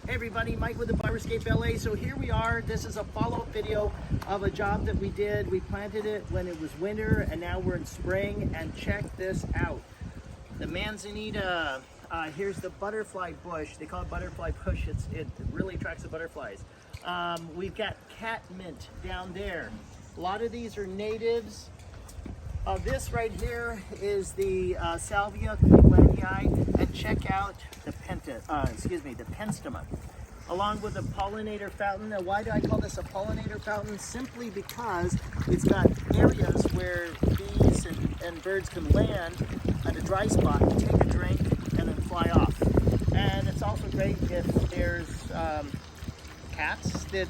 Hey everybody, Mike with the Barberscape LA. So here we are. This is a follow-up video of a job that we did. We planted it when it was winter and now we're in spring, and check this out. The manzanita, here's the butterfly bush. They call it butterfly bush. It really attracts the butterflies. We've got catmint down there. A lot of these are natives. This right here is the Salvia clevelandii, and check out the penstemon, along with the pollinator fountain. Now, why do I call this a pollinator fountain? Simply because it's got areas where bees and birds can land at a dry spot, take a drink, and then fly off. And it's also great if there's cats that,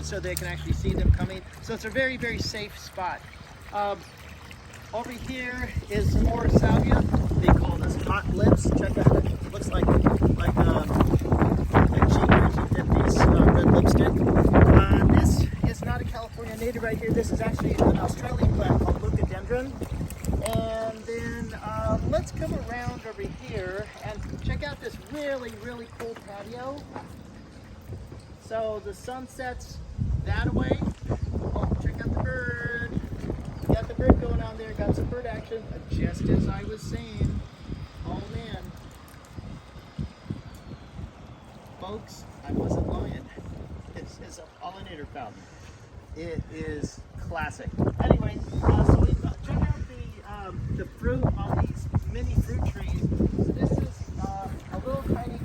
so they can actually see them coming. So it's a very, very safe spot. Over here is some more salvia. They call this hot lips. Check out it. It looks like cheekers. You dip these red lipstick. This is not a California native right here. This is actually an Australian plant called leucadendron. And then let's come around over here and check out this really, really cool patio. So the sun sets that way. Oh, check out the bird. Got the bird going on there, got some bird action, just as I was saying. Oh man. Folks, I wasn't lying. It's a pollinator fountain. It is classic. Anyway, so we've got, check out the fruit on these mini fruit trees. So this is a little tiny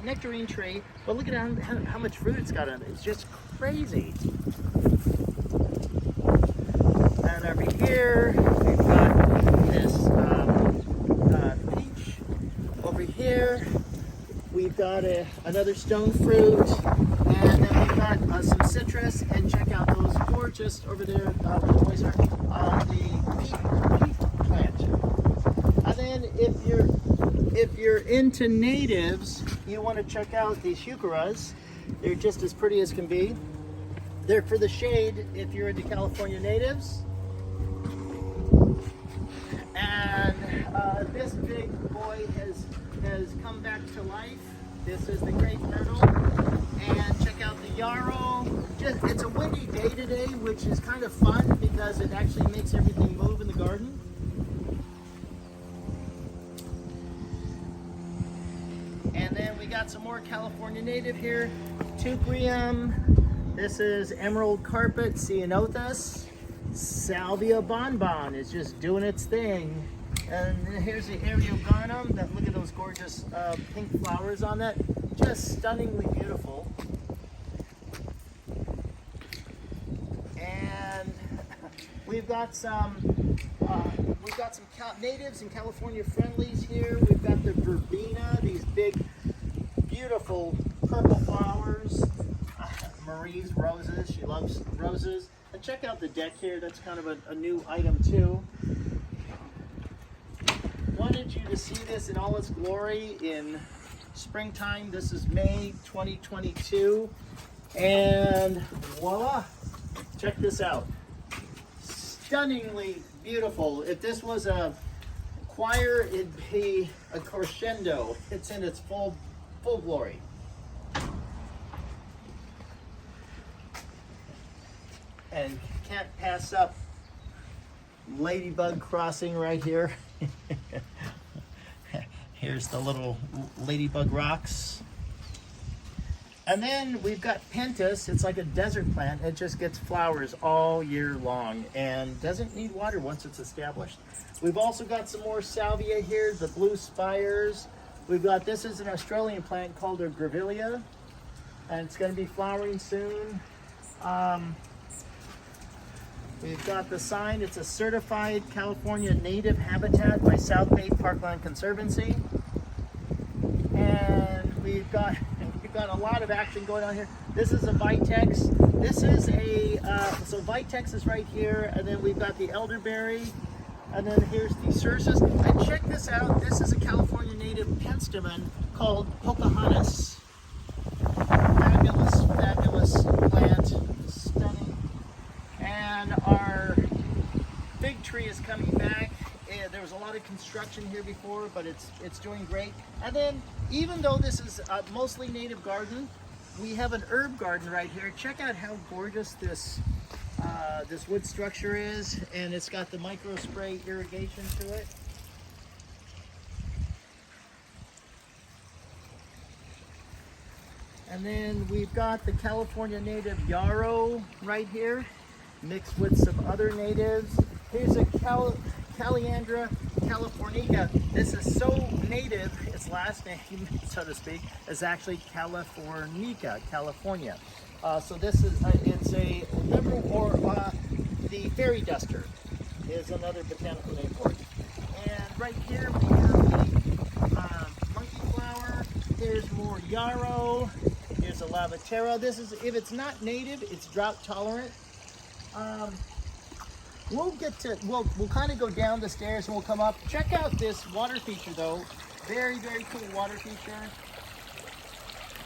nectarine tree, but look at how much fruit it's got on it. It's just crazy. And over here, we've got this peach. Over here, we've got another stone fruit. And then we've got some citrus. And check out those gorgeous, over there, where the boys are, the peach plant. And then if you're into natives, you want to check out these heucheras. They're just as pretty as can be. They're for the shade if you're into California natives. And this big boy has come back to life. This is the great myrtle. And check out the yarrow. It's a windy day today, which is kind of fun because it actually makes everything move in the garden. And then we got some more California native here. Teucrium. This is emerald carpet, ceanothus. Salvia bonbon is just doing its thing. And here's the eriogonum. Look at those gorgeous pink flowers on that. Just stunningly beautiful. And we've got some natives and California friendlies here. We've got the verbena, these big, beautiful purple flowers. Marie's roses, she loves roses. And check out the deck here, that's kind of a new item too. Wanted you to see this in all its glory in springtime. This is May 2022. And voila, check this out. Stunningly beautiful. If this was a choir, it'd be a crescendo. It's in its full glory. And can't pass up ladybug crossing right here. Here's the little ladybug rocks. And then we've got pentas. It's like a desert plant. It just gets flowers all year long and doesn't need water once it's established. We've also got some more salvia here, the blue spires. We've got, this is an Australian plant called a grevillea, and it's going to be flowering soon. We've got the sign. It's a certified California native habitat by South Bay Parkland Conservancy. And we've got a lot of action going on here. This is a vitex. This is so vitex is right here, and then we've got the elderberry, and then here's the cercis. And check this out. This is a California native penstemon called Pocahontas. Fabulous, fabulous plant. Stunning. And our fig tree is coming back. There was a lot of construction here before, but it's doing great. And then, even though this is a mostly native garden, we have an herb garden right here. Check out how gorgeous this this wood structure is, and it's got the micro spray irrigation to it. And then we've got the California native yarrow right here, mixed with some other natives. Here's a Pollinator californica. This is so native, its last name, so to speak, is actually Californica, California. So this is, it's a liberal, or the fairy duster is another botanical name for it. And right here we have the monkey flower. Here's more yarrow. Here's a lavatera. This is, if it's not native, it's drought tolerant. We'll kind of go down the stairs and we'll come up. Check out this water feature though. Very, very cool water feature.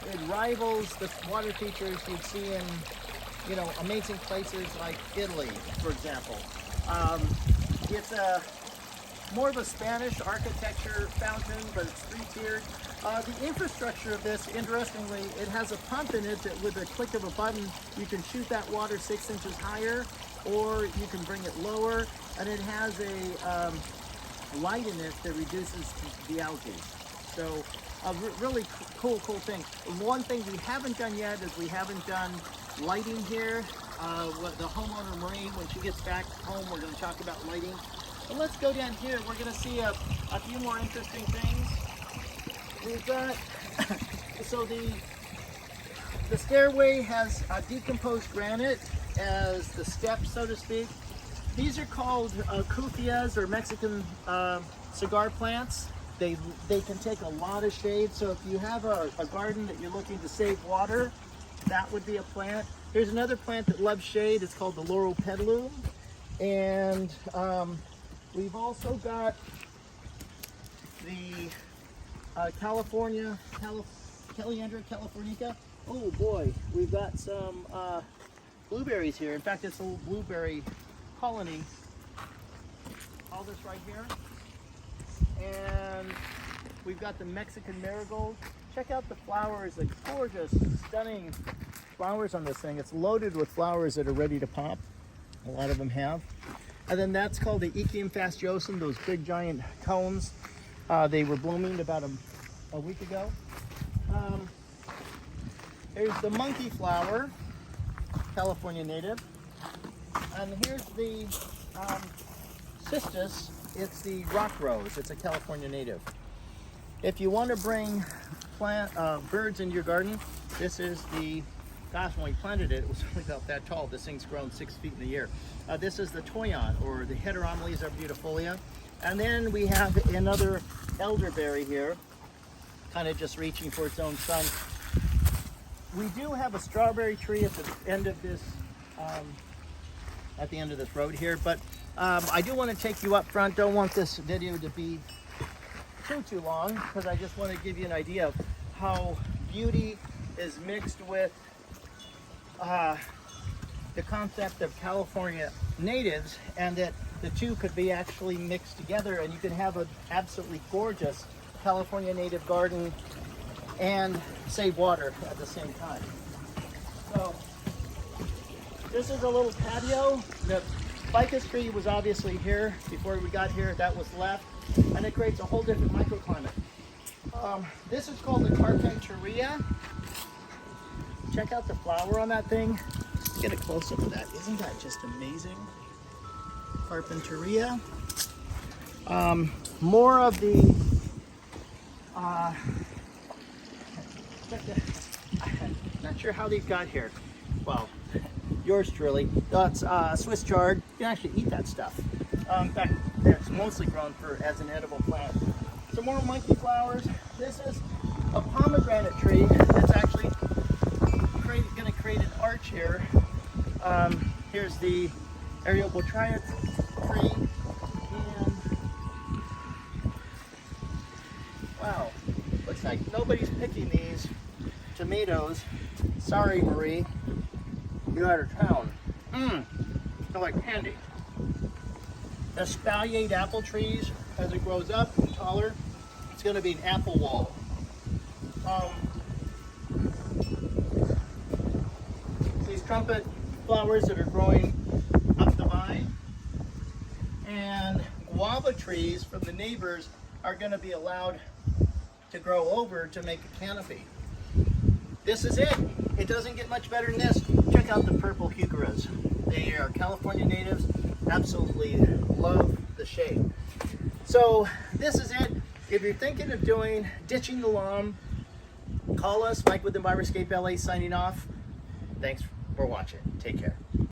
It rivals the water features you'd see in, you know, amazing places like Italy, for example. It's more of a Spanish architecture fountain, but it's three-tiered. The infrastructure of this, interestingly, it has a pump in it that with a click of a button, you can shoot that water 6 inches higher, or you can bring it lower, and it has a light in it that reduces the algae. So a really cool thing. One thing we haven't done yet is we haven't done lighting here. What the homeowner Marie, when she gets back home, we're going to talk about lighting. But let's go down here. We're going to see a few more interesting things. We've got, so the stairway has decomposed granite as the steps, so to speak. These are called cufias, or Mexican cigar plants. They can take a lot of shade, so if you have a garden that you're looking to save water, that would be a plant. Here's another plant that loves shade. It's called the laurel petalum. And we've also got the Pollinator californica. Oh boy, we've got some blueberries here. In fact, it's a little blueberry colony. All this right here. And we've got the Mexican marigold. Check out the flowers, the gorgeous, stunning flowers on this thing. It's loaded with flowers that are ready to pop. A lot of them have. And then that's called the Echium fastiosum, those big giant cones. They were blooming about a week ago. Here's the monkey flower, California native. And here's the cistus. It's the rock rose. It's a California native. If you want to bring birds into your garden, this is the, gosh, when we planted it, it was only about that tall. This thing's grown 6 feet in a year. This is the toyon, or the Heteromeles arbustifolia. And then we have another elderberry here, kind of just reaching for its own sun. We do have a strawberry tree at the end of this road here, but I do want to take you up front. Don't want this video to be too long, because I just want to give you an idea of how beauty is mixed with the concept of California natives, and that the two could be actually mixed together, and you can have an absolutely gorgeous California native garden and save water at the same time. So this is a little patio. The ficus tree was obviously here before we got here. That was left, and it creates a whole different microclimate. This is called the Carpenteria. Check out the flower on that thing. Let's get a close-up of that. Isn't that just amazing? Carpenteria. More of the not sure how these got here. Well, yours truly. That's Swiss chard. You can actually eat that stuff. In fact, it's mostly grown as an edible plant. Some more monkey flowers. This is a pomegranate tree that's actually going to create an arch here. Here's the Areobotrias tree. And wow, looks like nobody's picking these tomatoes. Sorry, Marie, you're out of town. They're like candy. Espalier apple trees as it grows up and taller, it's going to be an apple wall. These trumpet flowers that are growing up the vine, and guava trees from the neighbors are going to be allowed to grow over to make a canopy. This is it. It doesn't get much better than this. Check out the purple heucheras. They are California natives. Absolutely love the shape. So this is it. If you're thinking of ditching the lawn, call us. Mike with Enviroscape LA signing off. Thanks for watching. Take care.